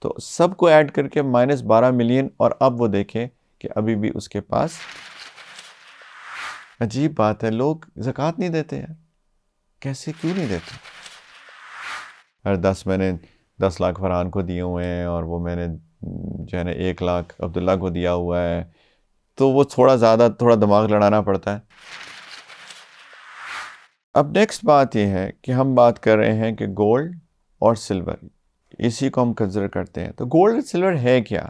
तो सबको ऐड करके -12 मिलियन, और अब वो देखें कि अभी भी उसके पास, अजीब बात है, लोग ज़कात नहीं देते यार, कैसे, क्यों नहीं देते? हर 10 मैंने 10 लाख फरहान को दिए हुए हैं, और वो मैंने जो है ना 1 लाख अब्दुल्ला को दिया हुआ है, तो वो थोड़ा दिमाग लड़ाना पड़ता है। अब नेक्स्ट बात ये है कि हम बात कर रहे हैं कि गोल्ड और सिल्वर, इसी को हम कंसिडर करते हैं। तो गोल्ड और सिल्वर है क्या?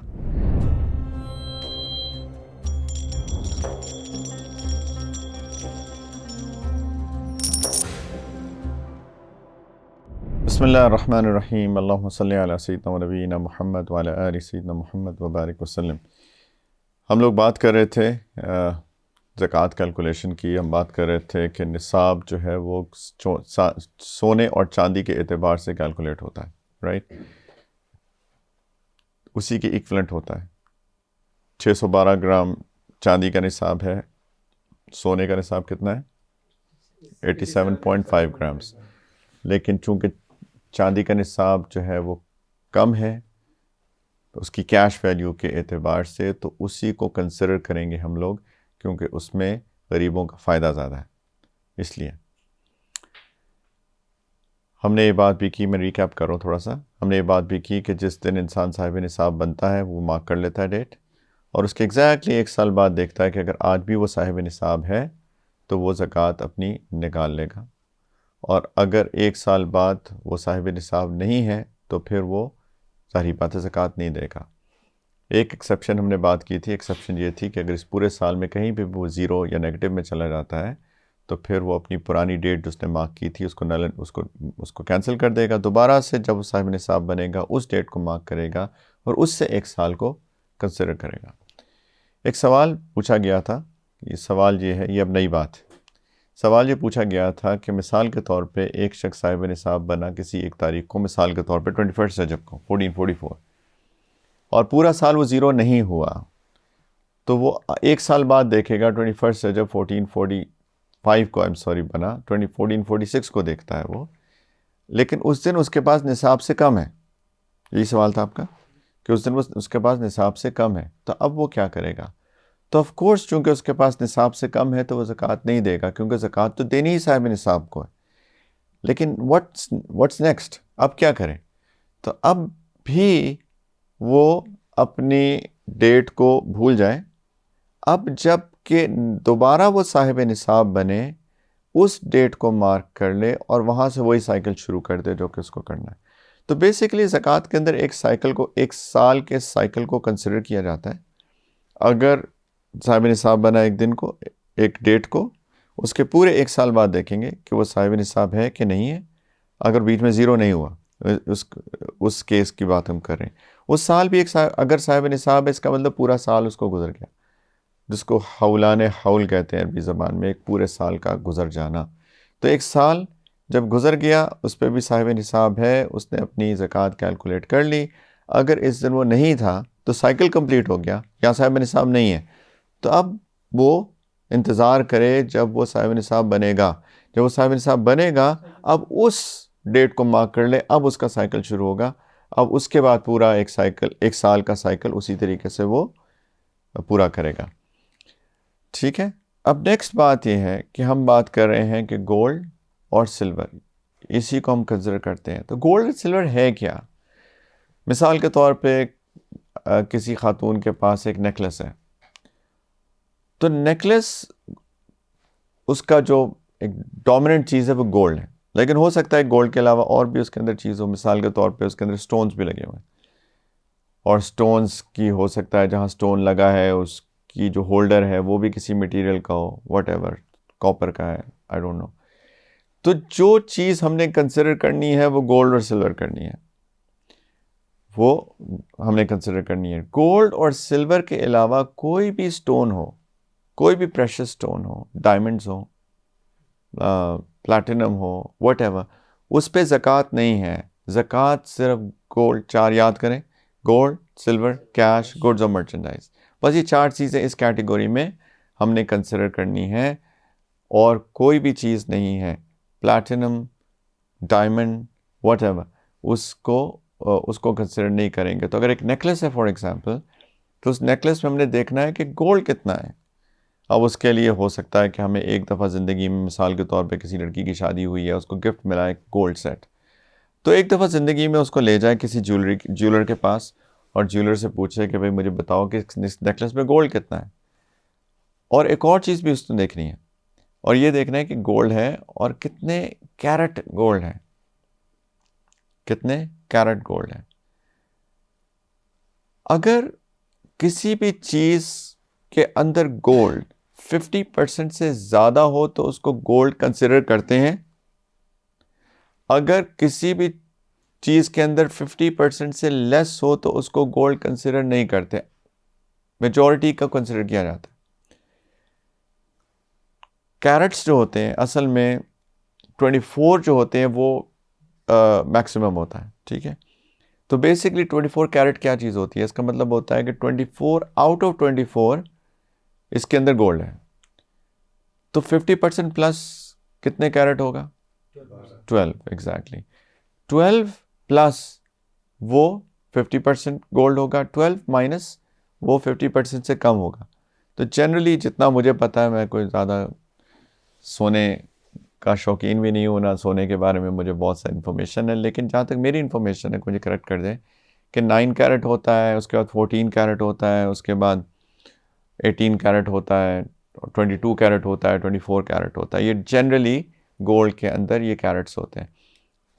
बिस्मिल्लाहिर्रहमानिर्रहीम, अल्लाहुम्मा सल्ली अला सय्यिदिना व नबीना मुहम्मद व अला आलि सय्यिदिना मुहम्मद व बारिक वसल्लम। हम लोग बात कर रहे थे ज़कात कैलकुलेशन की। हम बात कर रहे थे कि निसाब जो है वो सोने और चांदी के एतबार से कैलकुलेट होता है, राइट? उसी के इक्वलेंट होता है। 612 ग्राम चांदी का निसाब है, सोने का निसाब कितना है? 87.5 ग्राम्स। लेकिन चूंकि चांदी का निसाब जो है वो कम है, तो उसकी कैश वैल्यू के एतबार से तो उसी को कंसिडर करेंगे हम लोग, क्योंकि उसमें गरीबों का फ़ायदा ज़्यादा है। इसलिए हमने ये बात भी की, मैं रिकैप कर रहा हूँ थोड़ा सा। हमने ये बात भी की कि जिस दिन इंसान साहिब निसाब बनता है वो मार्क कर लेता है डेट, और उसके एग्जैक्टली 1 साल बाद देखता है कि अगर आज भी वो साहिब निसाब है तो वो ज़कात अपनी निकाल लेगा, और अगर 1 साल बाद वो साहिब निसाब नहीं है तो फिर वो ज़ाहिर बात है ज़कात नहीं देगा। एक एक्सेप्शन हमने बात की थी, एक्सेप्शन ये थी कि अगर इस पूरे साल में कहीं भी वो ज़ीरो या नेगेटिव में चला जाता है तो फिर वो अपनी पुरानी डेट जो उसने मार्क की थी उसको कैंसिल कर देगा। दोबारा से जब वो साहिब निसाब बनेगा उस डेट को मार्क करेगा और उससे 1 साल को कंसिडर करेगा। एक सवाल पूछा गया था, ये सवाल ये है, ये अब नई बात है। सवाल ये पूछा गया था कि मिसाल के तौर पे एक शख्स साहिब निसाब बना किसी एक तारीख को, मिसाल के तौर पे 21 रजब को 1444, और पूरा साल वो ज़ीरो नहीं हुआ, तो वो 1 साल बाद देखेगा 21 रजब 1445 को, बना 1446 को देखता है वो, लेकिन उस दिन उसके पास निसाब से कम है। यही सवाल था आपका कि उस दिन वो उसके पास निसाब से कम है, तो अब वो क्या करेगा? तो ऑफ कोर्स चूंकि उसके पास निसाब से कम है तो वो ज़कात नहीं देगा, क्योंकि ज़कात तो देनी ही साहिब निसाब को है। लेकिन व्हाट्स नेक्स्ट? अब क्या करें? तो अब भी वो अपनी डेट को भूल जाए। अब जब कि दोबारा वो साहिब निसाब बने, उस डेट को मार्क कर ले और वहाँ से वही साइकिल शुरू कर दे जो कि उसको करना है। तो बेसिकली ज़कात के अंदर एक साइकिल को, 1 साल के साइकिल को कंसिडर किया जाता है। अगर साहिब निसाब बना एक दिन को, एक डेट को, उसके पूरे 1 साल बाद देखेंगे कि वो साहिब निसाब है कि नहीं है। अगर बीच में ज़ीरो नहीं हुआ, उस केस की बात हम कर रहे हैं। उस साल भी अगर साहिब निसाब है, इसका मतलब पूरा साल उसको गुजर गया, जिसको हौलान हौल कहते हैं अरबी ज़बान में, एक पूरे साल का गुजर जाना। तो 1 साल जब गुजर गया उस पर भी साहिब निसाब है, उसने अपनी ज़कात कैलकुलेट कर ली। अगर इस दिन वो नहीं था तो साइकिल कंप्लीट हो गया, या साहिब निसाब नहीं है, तो अब वो इंतज़ार करे जब वो साहिब निसाब बनेगा। जब वो साहिब निसाब बनेगा, अब उस डेट को मार्क कर ले, अब उसका साइकिल शुरू होगा। अब उसके बाद पूरा एक साल का साइकिल उसी तरीके से वो पूरा करेगा। ठीक है। अब नेक्स्ट बात यह है कि हम बात कर रहे हैं कि गोल्ड और सिल्वर, इसी को हम कंसिडर करते हैं। तो गोल्ड और सिल्वर है क्या? मिसाल के तौर पे किसी खातून के पास एक नेकलेस है, तो नेकलेस उसका जो एक डोमिनेंट चीज़ है वो गोल्ड है, लेकिन हो सकता है गोल्ड के अलावा और भी उसके अंदर चीज़ हो। मिसाल के तौर पे उसके अंदर स्टोन्स भी लगे हुए हैं, और स्टोन्स की हो सकता है जहाँ स्टोन लगा है उसकी जो होल्डर है वो भी किसी मटेरियल का हो, व्हाटएवर, कॉपर का है, आई डोंट नो। तो जो चीज़ हमने कंसिडर करनी है वो गोल्ड और सिल्वर करनी है, वो हमने कंसिडर करनी है। गोल्ड और सिल्वर के अलावा कोई भी स्टोन हो, कोई भी प्रेशियस स्टोन हो, डायमंड्स हो, प्लैटिनम हो, व्हाटएवर, उस पे ज़कात नहीं है। ज़कात सिर्फ गोल्ड, 4 याद करें, गोल्ड, सिल्वर, कैश, गुड्स और मर्चेंडाइज, बस ये 4 चीज़ें इस कैटेगरी में हमने कंसिडर करनी है, और कोई भी चीज़ नहीं है, प्लैटिनम, डायमंड, व्हाटएवर, उसको उसको कंसिडर नहीं करेंगे। तो अगर एक नेकलेस है फॉर एग्जांपल, तो उस नेकलेस में हमने देखना है कि गोल्ड कितना है। अब उसके लिए हो सकता है कि हमें एक दफ़ा ज़िंदगी में, मिसाल के तौर पे किसी लड़की की शादी हुई है, उसको गिफ्ट मिला है गोल्ड सेट, तो एक दफ़ा ज़िंदगी में उसको ले जाए किसी ज्वेलर के पास और ज्वेलर से पूछे कि भाई मुझे बताओ कि इस नेकलेस में गोल्ड कितना है। और एक और चीज़ भी उसको देखनी है, और ये देखना है कि गोल्ड है और कितने कैरेट गोल्ड है, कितने कैरेट गोल्ड है। अगर किसी भी चीज़ के अंदर गोल्ड 50% से ज़्यादा हो तो उसको गोल्ड कंसिडर करते हैं। अगर किसी भी चीज़ के अंदर 50% से लेस हो तो उसको गोल्ड कंसिडर नहीं करते, मेजॉरिटी का कंसिडर किया जाता है। कैरेट्स जो होते हैं असल में 24 जो होते हैं वो मैक्सिमम होता है, ठीक है। तो बेसिकली 24 कैरेट क्या चीज़ होती है, इसका मतलब होता है कि 24 आउट ऑफ 24 इसके अंदर गोल्ड है। तो 50% प्लस कितने कैरेट होगा? 12 एग्जैक्टली। 12 प्लस वो 50% गोल्ड होगा, 12 माइनस वो 50% से कम होगा। तो जनरली जितना मुझे पता है, मैं कोई ज़्यादा सोने का शौकीन भी नहीं हूँ, ना सोने के बारे में मुझे बहुत सा इन्फॉर्मेशन है, लेकिन जहाँ तक मेरी इन्फॉर्मेशन है, मुझे करेक्ट कर दें, कि 9 कैरेट होता है, उसके बाद 14 कैरेट होता है, उसके बाद 18 कैरेट होता है, 22 कैरेट होता है, 24 कैरेट होता है। ये जनरली गोल्ड के अंदर ये कैरेट्स होते हैं।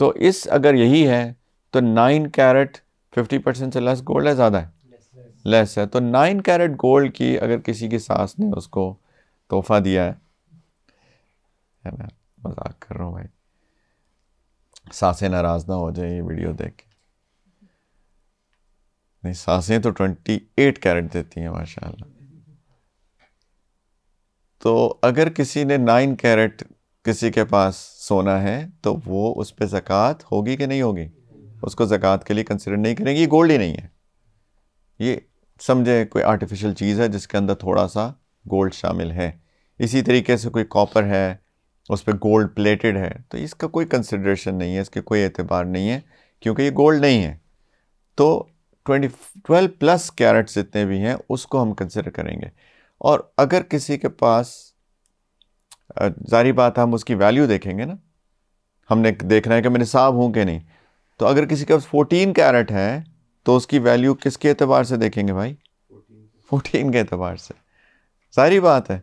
तो इस अगर यही है तो 9 कैरेट 50% से लेस गोल्ड है, ज़्यादा है, लेस है। तो 9 कैरेट गोल्ड की अगर किसी की सास ने उसको तोहफा दिया है ना, मजाक कर रहा हूँ भाई, सासें नाराज़ ना हो जाए ये वीडियो देख के। नहीं, सासें तो 28 कैरेट देती हैं माशाल्लाह। तो अगर किसी ने 9 कैरेट किसी के पास सोना है तो वो उस पर ज़कात होगी कि नहीं होगी? उसको ज़कात के लिए कंसिडर नहीं करेंगे। ये गोल्ड ही नहीं है, ये समझे कोई आर्टिफिशियल चीज़ है जिसके अंदर थोड़ा सा गोल्ड शामिल है। इसी तरीके से कोई कॉपर है, उस पर गोल्ड प्लेटेड है, तो इसका कोई कंसिडरेशन नहीं है, इसके कोई एतबार नहीं है, क्योंकि ये गोल्ड नहीं है। तो 12 प्लस कैरेट्स जितने भी हैं उसको हम कंसिडर करेंगे। और अगर किसी के पास, जारी बात है, हम उसकी वैल्यू देखेंगे ना, हमने देखना है कि मैं निसाब हूँ कि नहीं। तो अगर किसी के पास 14 कैरेट है तो उसकी वैल्यू किसके एतबार से देखेंगे भाई? 14 के एतबार से। सारी बात है,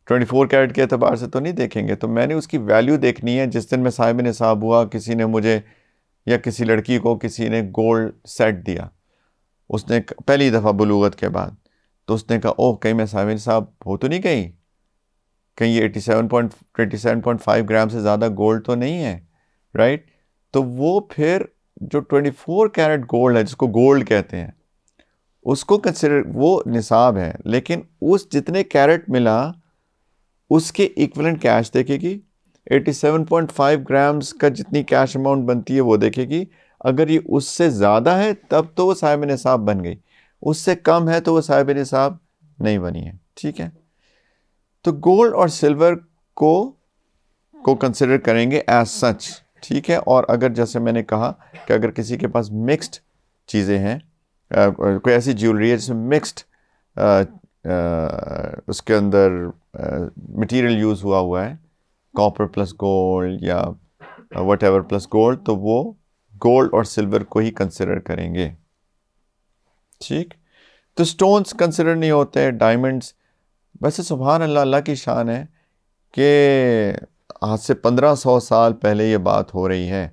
24 कैरेट के एतबार से तो नहीं देखेंगे। तो मैंने उसकी वैल्यू देखनी है। जिस दिन मैं साहिब निसाब हुआ, किसी ने मुझे या किसी लड़की को किसी ने गोल्ड सेट दिया, उसने पहली दफ़ा बुलूगत के बाद, तो उसने कहा ओह कहीं मैं साहिब निसाब हो तो नहीं गई, कहीं ये 27.5 ग्राम से ज़्यादा गोल्ड तो नहीं है, राइट। तो वो फिर जो 24 कैरेट गोल्ड है, जिसको गोल्ड कहते हैं, उसको कंसिडर, वो निसाब है, लेकिन उस जितने कैरेट मिला उसके इक्विवेलेंट कैश देखेगी। 87.5 ग्राम्स का जितनी कैश अमाउंट बनती है वो देखेगी। अगर ये उससे ज़्यादा है तब तो वो साहिब निसाब बन गई, उससे कम है तो वो साहिब निसाब नहीं बनी है, ठीक है। तो गोल्ड और सिल्वर को कंसिडर करेंगे एज सच, ठीक है। और अगर जैसे मैंने कहा कि अगर किसी के पास मिक्स्ड चीज़ें हैं, कोई ऐसी ज्वेलरी है जिसमें मिक्स्ड उसके अंदर मटेरियल यूज़ हुआ है, कॉपर प्लस गोल्ड या व्हाटएवर प्लस गोल्ड, तो वो गोल्ड और सिल्वर को ही कंसिडर करेंगे, ठीक। तो स्टोन्स कंसिडर नहीं होते, डायमंड्स। वैसे सुभान अल्लाह, अल्लाह की शान है कि आज से 1500 साल पहले ये बात हो रही है।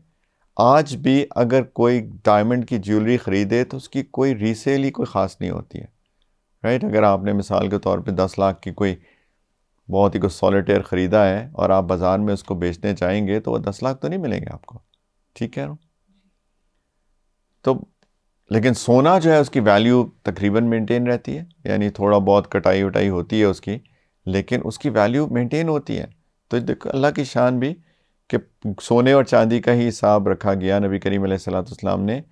आज भी अगर कोई डायमंड की ज्वेलरी ख़रीदे तो उसकी कोई रीसेल ही कोई ख़ास नहीं होती है, राइट। अगर आपने मिसाल के तौर पे 10 लाख की कोई बहुत ही कोई सॉलिटेयर ख़रीदा है और आप बाज़ार में उसको बेचने चाहेंगे तो वो 10 लाख तो नहीं मिलेंगे आपको, ठीक है। तो लेकिन सोना जो है उसकी वैल्यू तकरीबन मेंटेन रहती है, यानी थोड़ा बहुत कटाई वटाई होती है उसकी, लेकिन उसकी वैल्यू मेंटेन होती है। तो देखो अल्लाह की शान भी कि सोने और चांदी का ही हिसाब रखा गया। नबी करीम अलैहिस्सलाम ने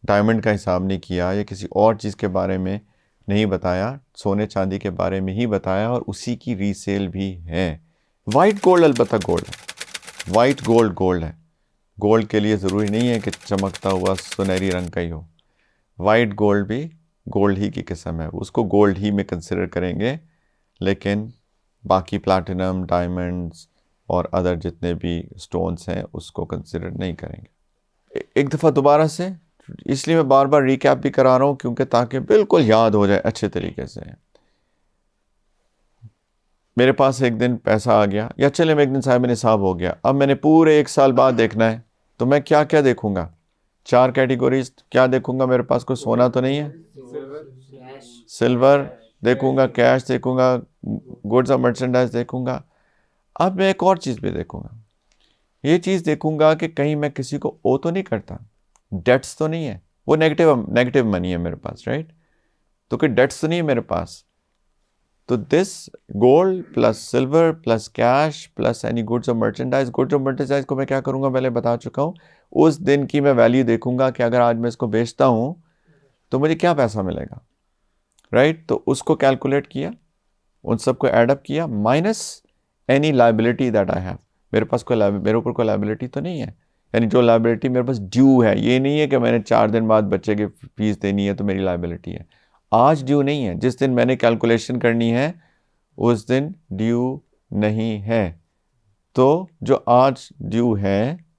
डायमंड का हिसाब नहीं किया या किसी और चीज़ के बारे में नहीं बताया, सोने चांदी के बारे में ही बताया, और उसी की रीसेल भी है। वाइट गोल्ड अलबत्ता गोल्ड है, वाइट गोल्ड गोल्ड है, गोल्ड के लिए ज़रूरी नहीं है कि चमकता हुआ सुनहरी रंग का ही हो, वाइट गोल्ड भी गोल्ड ही की किस्म है, उसको गोल्ड ही में कंसिडर करेंगे, लेकिन बाकी प्लैटिनम, डायमंड्स और अदर जितने भी स्टोन्स हैं उसको कंसिडर नहीं करेंगे। एक दफ़ा दोबारा से, इसलिए मैं बार बार रिकैप भी करा रहा हूँ क्योंकि ताकि बिल्कुल याद हो जाए अच्छे तरीके से। मेरे पास एक दिन पैसा आ गया, या चले मैं एक दिन साहिब निसाब हो गया, अब मैंने पूरे एक साल बाद देखना है, तो मैं क्या क्या देखूंगा? 4 कैटेगरीज क्या देखूंगा? मेरे पास कोई सोना तो नहीं है, सिल्वर देखूंगा, कैश देखूंगा, गुड्स और मर्चेंडाइज देखूंगा। अब मैं एक और चीज़ भी देखूंगा, ये चीज़ देखूंगा कि कहीं मैं किसी को ओ तो नहीं करता, डेट्स तो नहीं है, वो नेगेटिव मनी है मेरे पास, राइट? तो कोई डेट्स तो नहीं है मेरे पास। तो this gold plus silver plus cash plus any goods और मर्चेंडाइज, गुड्स और मर्चेंडाइज को मैं क्या करूंगा, पहले बता चुका हूँ, उस दिन की मैं वैल्यू देखूंगा कि अगर आज मैं इसको बेचता हूँ तो मुझे क्या पैसा मिलेगा, राइट? तो उसको कैलकुलेट किया, उन सबको एडअप किया, minus any liability that I have. मेरे पास मेरे ऊपर कोई लाइबिलिटी तो नहीं है, यानी जो लाइबिलिटी मेरे पास ड्यू है, ये नहीं है कि मैंने 4 दिन बाद बच्चे की फीस देनी है तो मेरी लाइबिलिटी है। आज ड्यू नहीं है, जिस दिन मैंने कैलकुलेशन करनी है उस दिन ड्यू नहीं है। तो जो आज ड्यू है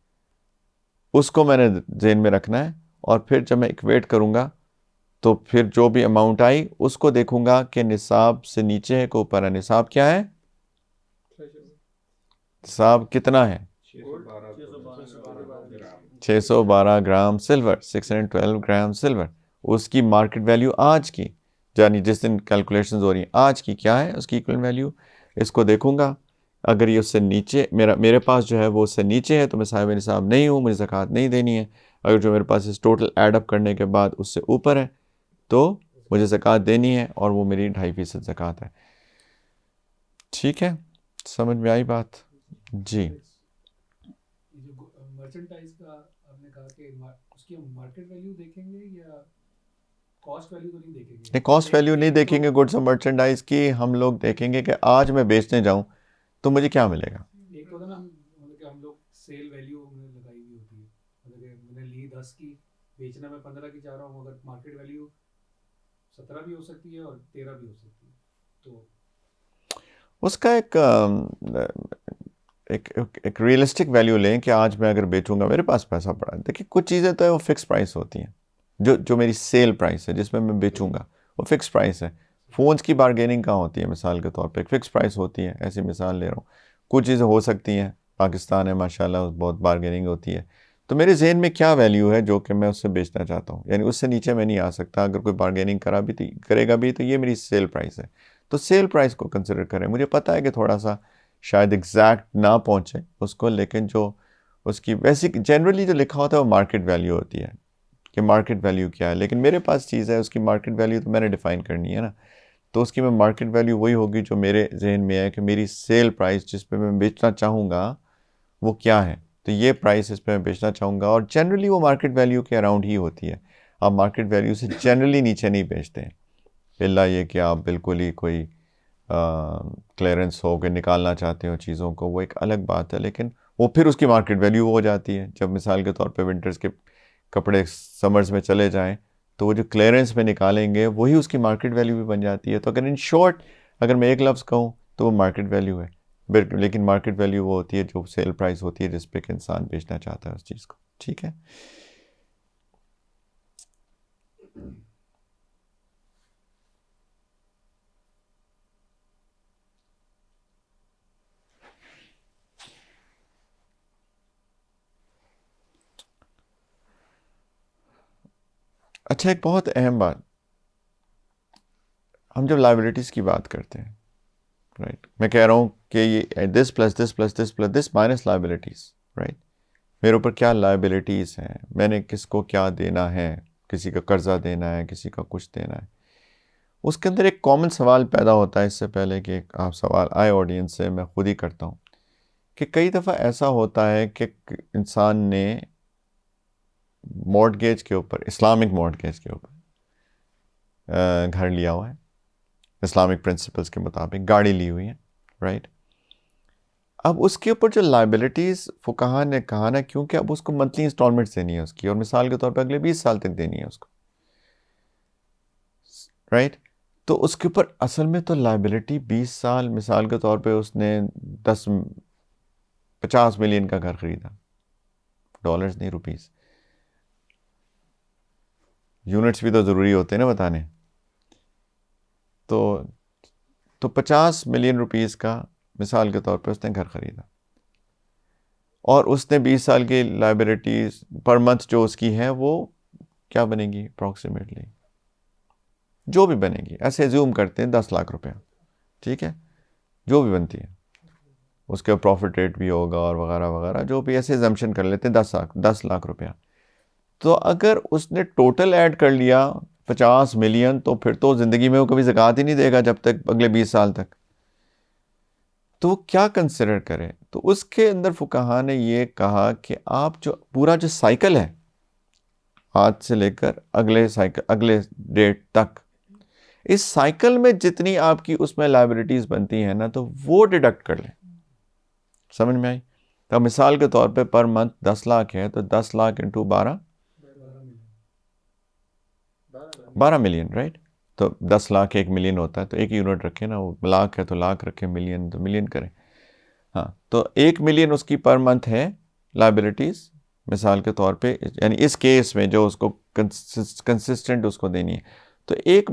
उसको मैंने जेन में रखना है, और फिर जब मैं इक्वेट करूंगा तो फिर जो भी अमाउंट आई उसको देखूंगा कि निसाब से नीचे है कि ऊपर है। निसाब क्या है? निसाब कितना है? 612 ग्राम सिल्वर, 612 ग्राम सिल्वर। उसकी मार्केट वैल्यू आज की, यानी जिस दिन कैलकुलेशन हो रही है आज की, क्या है उसकी इक्वल वैल्यू? इसको देखूंगा, अगर ये उससे नीचे, मेरे पास जो है वो उससे नीचे है तो मैं साहिब निसाब नहीं हूँ, मुझे ज़कात नहीं देनी है। अगर जो मेरे पास इस टोटल एडअप करने के बाद उससे ऊपर है तो मुझे ज़कात देनी है, और वो मेरी 2.5% ज़कात है। ठीक है, समझ में आई बात? जी। मर्चेंडाइज का आपने कहा कि उसकी हम मार्केट वैल्यू देखेंगे या कॉस्ट वैल्यू तो नहीं देखेंगे? नहीं, कॉस्ट वैल्यू नहीं देखेंगे गुड्स और मर्चेंडाइज की, हम लोग देखेंगे कि आज मैं बेचने जाऊं तो मुझे क्या मिलेगा। एक तो ना मतलब कि हम लोग सेल वैल्यू लगाई हुई होती है, मतलब कि मैंने ली 10 की, बेचना मैं 15 की चाह रहा हूँ, अगर मार्केट वैल्यू 17 भी हो सकती है और 13 भी हो सकती है, तो उसका एक रियलिस्टिक वैल्यू लें कि आज मैं अगर बेचूंगा, मेरे पास पैसा पड़ा है। देखिए कुछ चीज़ें तो है वो फिक्स प्राइस होती हैं, जो मेरी सेल प्राइस है जिसमें मैं बेचूंगा वो फिक्स प्राइस है। फ़ोन्स की बारगेनिंग कहाँ होती है? मिसाल के तौर पे एक फ़िक्स प्राइस होती है, ऐसी मिसाल ले रहा हूँ। कुछ चीज़ें हो सकती हैं, पाकिस्तान है माशाल्लाह, बहुत बारगेनिंग होती है। तो मेरे जहन में क्या वैल्यू है जो कि मैं उससे बेचना चाहता हूँ, यानी उससे नीचे मैं नहीं आ सकता। अगर कोई बारगेनिंग करेगा भी तो ये मेरी सेल प्राइस है, तो सेल प्राइस को कंसिडर करें। मुझे पता है कि थोड़ा सा शायद एग्जैक्ट ना पहुँचे उसको, लेकिन जो उसकी बेसिक जनरली जो लिखा होता है वो मार्केट वैल्यू होती है कि मार्केट वैल्यू क्या है। लेकिन मेरे पास चीज़ है, उसकी मार्केट वैल्यू तो मैंने डिफ़ाइन करनी है ना, तो उसकी मैं मार्केट वैल्यू वही होगी जो मेरे जहन में है कि मेरी सेल प्राइस जिस पे मैं बेचना चाहूँगा वो क्या है। तो ये प्राइस इस पे मैं बेचना चाहूँगा, और जनरली वो मार्केट वैल्यू के अराउंड ही होती है। आप मार्केट वैल्यू से जनरली नीचे नहीं बेचते हैं, इल्ला ये कि आप बिल्कुल ही कोई क्लियरेंस हो के निकालना चाहते हो चीज़ों को, वो एक अलग बात है। लेकिन वो फिर उसकी मार्केट वैल्यू हो जाती है। जब मिसाल के तौर पे विंटर्स के कपड़े समर्स में चले जाएं तो वो जो क्लियरेंस में निकालेंगे वही उसकी मार्केट वैल्यू भी बन जाती है। तो अगर इन शॉर्ट अगर मैं एक लफ्ज़ कहूँ तो वो मार्केट वैल्यू है, लेकिन मार्केट वैल्यू वो होती है जो सेल प्राइस होती है जिस पे कि इंसान बेचना चाहता है उस चीज़ को। ठीक है। अच्छा, एक बहुत अहम बात, हम जब लाइबिलिटीज़ की बात करते हैं, राइट, मैं कह रहा हूँ कि ये this plus this plus this plus this minus liabilities, right, मेरे ऊपर क्या लाइबिलिटीज़ हैं, मैंने किसको क्या देना है, किसी का कर्जा देना है, किसी का कुछ देना है। उसके अंदर एक कॉमन सवाल पैदा होता है, इससे पहले कि आप सवाल आए ऑडियंस से, मैं खुद ही करता हूँ कि कई दफ़ा ऐसा होता है कि इंसान ने मॉर्टगेज के ऊपर, इस्लामिक मॉर्टगेज के ऊपर घर लिया हुआ है, इस्लामिक प्रिंसिपल्स के मुताबिक गाड़ी ली हुई है, राइट। अब उसके ऊपर जो लाइबिलिटीज़ फुकाहा ने कहा ना, क्योंकि अब उसको मंथली इंस्टॉलमेंट्स देनी है उसकी, और मिसाल के तौर पे अगले 20 साल तक देनी है उसको, राइट। तो उसके ऊपर असल में तो लाइबिलिटी 20 साल, मिसाल के तौर पे उसने 50 मिलियन का घर खरीदा, डॉलर्स नहीं रुपीस, यूनिट्स भी तो ज़रूरी होते हैं ना बताने। तो 50 मिलियन रुपीस का मिसाल के तौर पे उसने घर खरीदा, और उसने 20 साल की लाइबिलिटीज पर मंथ जो उसकी है वो क्या बनेगी अप्रॉक्सीमेटली, जो भी बनेगी, ऐसे एज्यूम करते हैं 10 लाख रुपया, ठीक है, जो भी बनती है, उसके प्रॉफिट रेट भी होगा और वगैरह वगैरह, जो भी ऐसे एजम्पशन कर लेते हैं 10 लाख रुपया। तो अगर उसने टोटल ऐड कर लिया 50 मिलियन, तो फिर तो ज़िंदगी में वो कभी ज़कात ही नहीं देगा जब तक, अगले 20 साल तक। तो वो क्या कंसिडर करे, तो उसके अंदर फुकाहा ने ये कहा कि आप जो पूरा जो साइकिल है आज से लेकर अगले साइकिल, अगले डेट तक, इस साइकिल में जितनी आपकी उसमें लाइबिलिटीज बनती हैं ना, तो वो डिडक्ट कर लें। समझ में आई? तो मिसाल के तौर पे पर मंथ 10 लाख है, तो 10 लाख इंटू 12 मिलियन, राइट। तो 10 लाख 1 मिलियन होता है, तो एक यूनिट रखें ना, वो लाख है तो लाख रखें, मिलियन तो मिलियन करें। हाँ, तो 1 मिलियन उसकी पर मंथ है लाइबिलिटीज मिसाल के तौर पे, यानी इस केस में जो उसको कंसिस्टेंट उसको देनी है, तो एक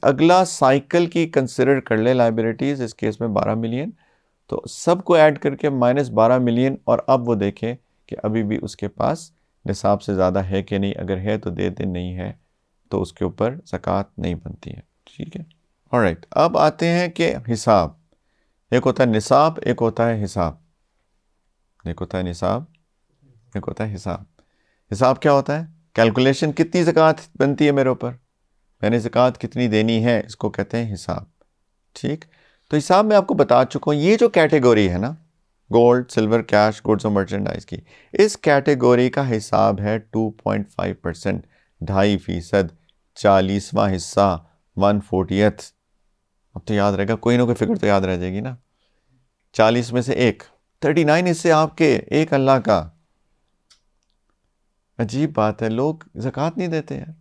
अगला साइकिल की कंसिडर कर ले लाइबिलिटीज, इस केस में 12 मिलियन, तो सबको ऐड करके -12 मिलियन, और अब वो देखें कि अभी भी उसके पास निसाब से ज़्यादा है कि नहीं, अगर है तो दे दे, नहीं है तो उसके ऊपर ज़कात नहीं बनती है, ठीक है। ऑलराइट, अब आते हैं कि हिसाब, एक होता है निसाब, एक होता है हिसाब, एक होता है निसाब, एक होता है हिसाब। हिसाब क्या होता है? कैलकुलेशन, कितनी ज़कात बनती है मेरे ऊपर, मैंने ज़कात कितनी देनी है, इसको कहते हैं हिसाब, ठीक। तो हिसाब में आपको बता चुका हूँ, ये जो कैटेगरी है ना, गोल्ड, सिल्वर, कैश, गुड्स और मर्चेंडाइज की, इस कैटेगरी का हिसाब है 2.5%, 2.5%, 40वां हिस्सा, 1/40th। अब तो याद रहेगा, कोई ना कोई फिगर तो याद रह जाएगी ना। 40 में से एक, 39 हिस्से आपके, एक अल्लाह का। अजीब बात है, लोग ज़कात नहीं देते यार,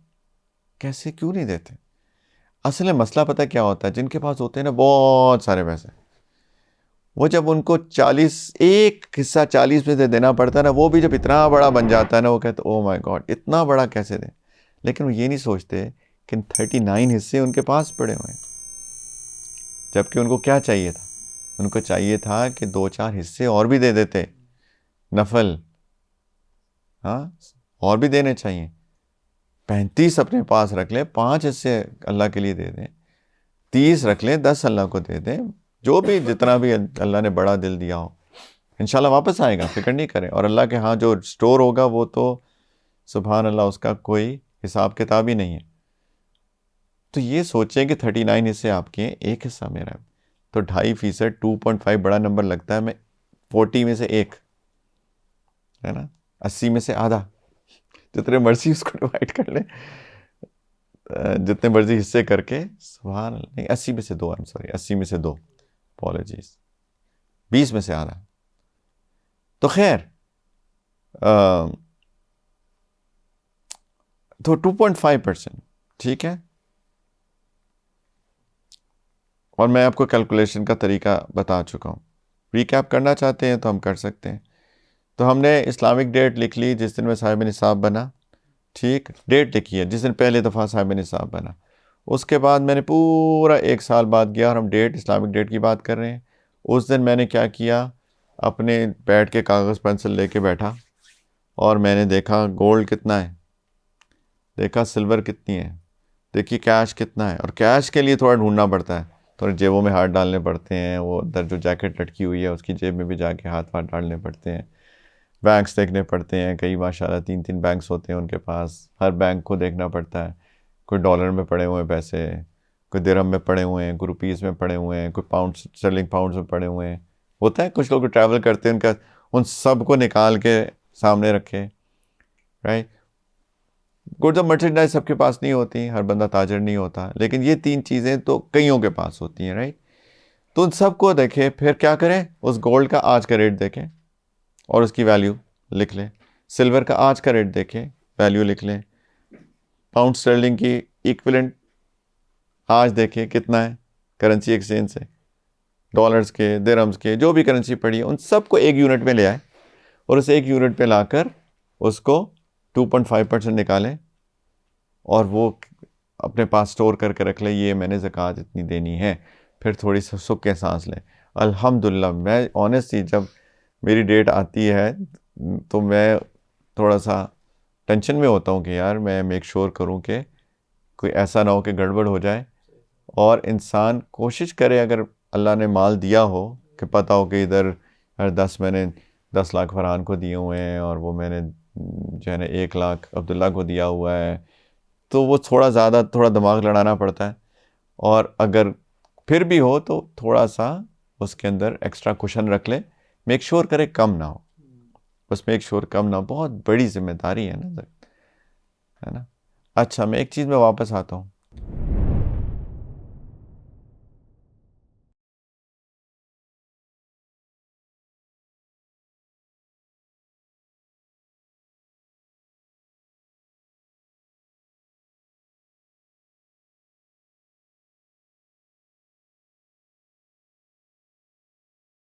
कैसे, क्यों नहीं देते? असल में मसला पता क्या होता है, जिनके पास होते हैं ना बहुत सारे पैसे, वो जब उनको 40, एक हिस्सा 40 में से देना पड़ता है ना, वो भी जब इतना बड़ा बन जाता है ना, वो कहते ओ माय गॉड, इतना बड़ा कैसे दें। लेकिन वो ये नहीं सोचते कि 39 हिस्से उनके पास पड़े हुए हैं, जबकि उनको क्या चाहिए था, उनको चाहिए था कि 2-4 हिस्से और भी दे देते, नफल, हाँ, और भी देने चाहिए। 35 अपने पास रख लें, 5 हिस्से अल्लाह के लिए दे दें, 30 रख लें, 10 अल्लाह को दे दें, जो भी जितना भी अल्लाह ने बड़ा दिल दिया हो, इंशाल्लाह वापस आएगा, फिक्र नहीं करें। और अल्लाह के यहाँ जो स्टोर होगा वो तो सुभान अल्लाह, उसका कोई हिसाब किताब ही नहीं है। तो ये सोचें कि 39 हिस्से आपके हैं, एक हिस्सा मेरा है, तो 2.5%, 2.5 बड़ा नंबर लगता है, मैं 40 में से एक, है ना, 80 में से आधा, जितने मर्जी उसको डिवाइड कर ले, जितने मर्जी हिस्से करके, सुभान अल्लाह, नहीं 80 में से दो, आई एम सॉरी, 80 में से दो, अपॉलॉजीज, 20 में से आधा। तो खैर, तो 2.5%, ठीक है। और मैं आपको कैलकुलेशन का तरीका बता चुका हूँ, रिकैप करना चाहते हैं तो हम कर सकते हैं। तो हमने इस्लामिक डेट लिख ली जिस दिन में साहिब निसाब बना, ठीक, डेट लिखी है जिस दिन पहले दफ़ा साहिब निसाब बना। उसके बाद मैंने पूरा 1 साल बाद गया, और हम डेट, इस्लामिक डेट की बात कर रहे हैं। उस दिन मैंने क्या किया, अपने बैठ के कागज़ पेंसिल लेके बैठा, और मैंने देखा गोल्ड कितना है, देखा सिल्वर कितनी है, देखिए कैश कितना है। और कैश के लिए थोड़ा ढूंढना पड़ता है, थोड़े जेबों में हाथ डालने पड़ते हैं, वो अंदर जो जैकेट लटकी हुई है उसकी जेब में भी जाके हाथ डालने पड़ते हैं, बैंक्स देखने पड़ते हैं, कई माशाल्लाह 3-3 बैंक्स होते हैं उनके पास, हर बैंक को देखना पड़ता है। कोई डॉलर में पड़े हुए हैं पैसे, कोई दिरहम में पड़े हुए हैं, कोई रुपीज़ में पड़े हुए हैं, कोई पाउंड स्टर्लिंग पाउंड्स में पड़े हुए हैं। होता है कुछ लोग ट्रैवल करते हैं, उनका उन सब को निकाल के सामने रखे, राइट। गुड्स और मर्चेंडाइज सबके पास नहीं होती, हर बंदा ताजर नहीं होता, लेकिन ये 3 चीज़ें तो कईयों के पास होती हैं, राइट। तो उन सबको देखें, फिर क्या करें, उस गोल्ड का आज का रेट देखें और उसकी वैल्यू लिख लें। सिल्वर का आज का रेट देखें, वैल्यू लिख लें। पाउंड स्टर्लिंग की इक्विवेलेंट आज देखें कितना है करेंसी एक्सचेंज से, डॉलर्स के, दिरहम्स के, जो भी करेंसी पड़ी है उन सबको एक यूनिट में ले आए और उसे एक यूनिट पे लाकर उसको 2.5% निकालें और वो अपने पास स्टोर करके रख ले, ये मैंने ज़कात इतनी देनी है। फिर थोड़ी सी सुख के सांस लें। अल्हम्दुलिल्लाह, मैं ऑनेस्टली जब मेरी डेट आती है तो मैं थोड़ा सा टेंशन में होता हूँ कि यार मैं मेक श्योर करूँ कि कोई ऐसा ना हो कि गड़बड़ हो जाए। और इंसान कोशिश करे, अगर अल्लाह ने माल दिया हो कि पता हो कि इधर हर 10 लाख फरहान को दिए हुए हैं और वो मैंने जो है ना 1 लाख अब्दुल्ला को दिया हुआ है, तो वो थोड़ा दिमाग लड़ाना पड़ता है। और अगर फिर भी हो तो थोड़ा सा उसके अंदर एक्स्ट्रा कुशन रख ले, मेक श्योर करे कम ना हो, बस मेक श्योर कम ना हो। बहुत बड़ी जिम्मेदारी है ना, है ना। अच्छा, मैं एक चीज़ में वापस आता हूँ,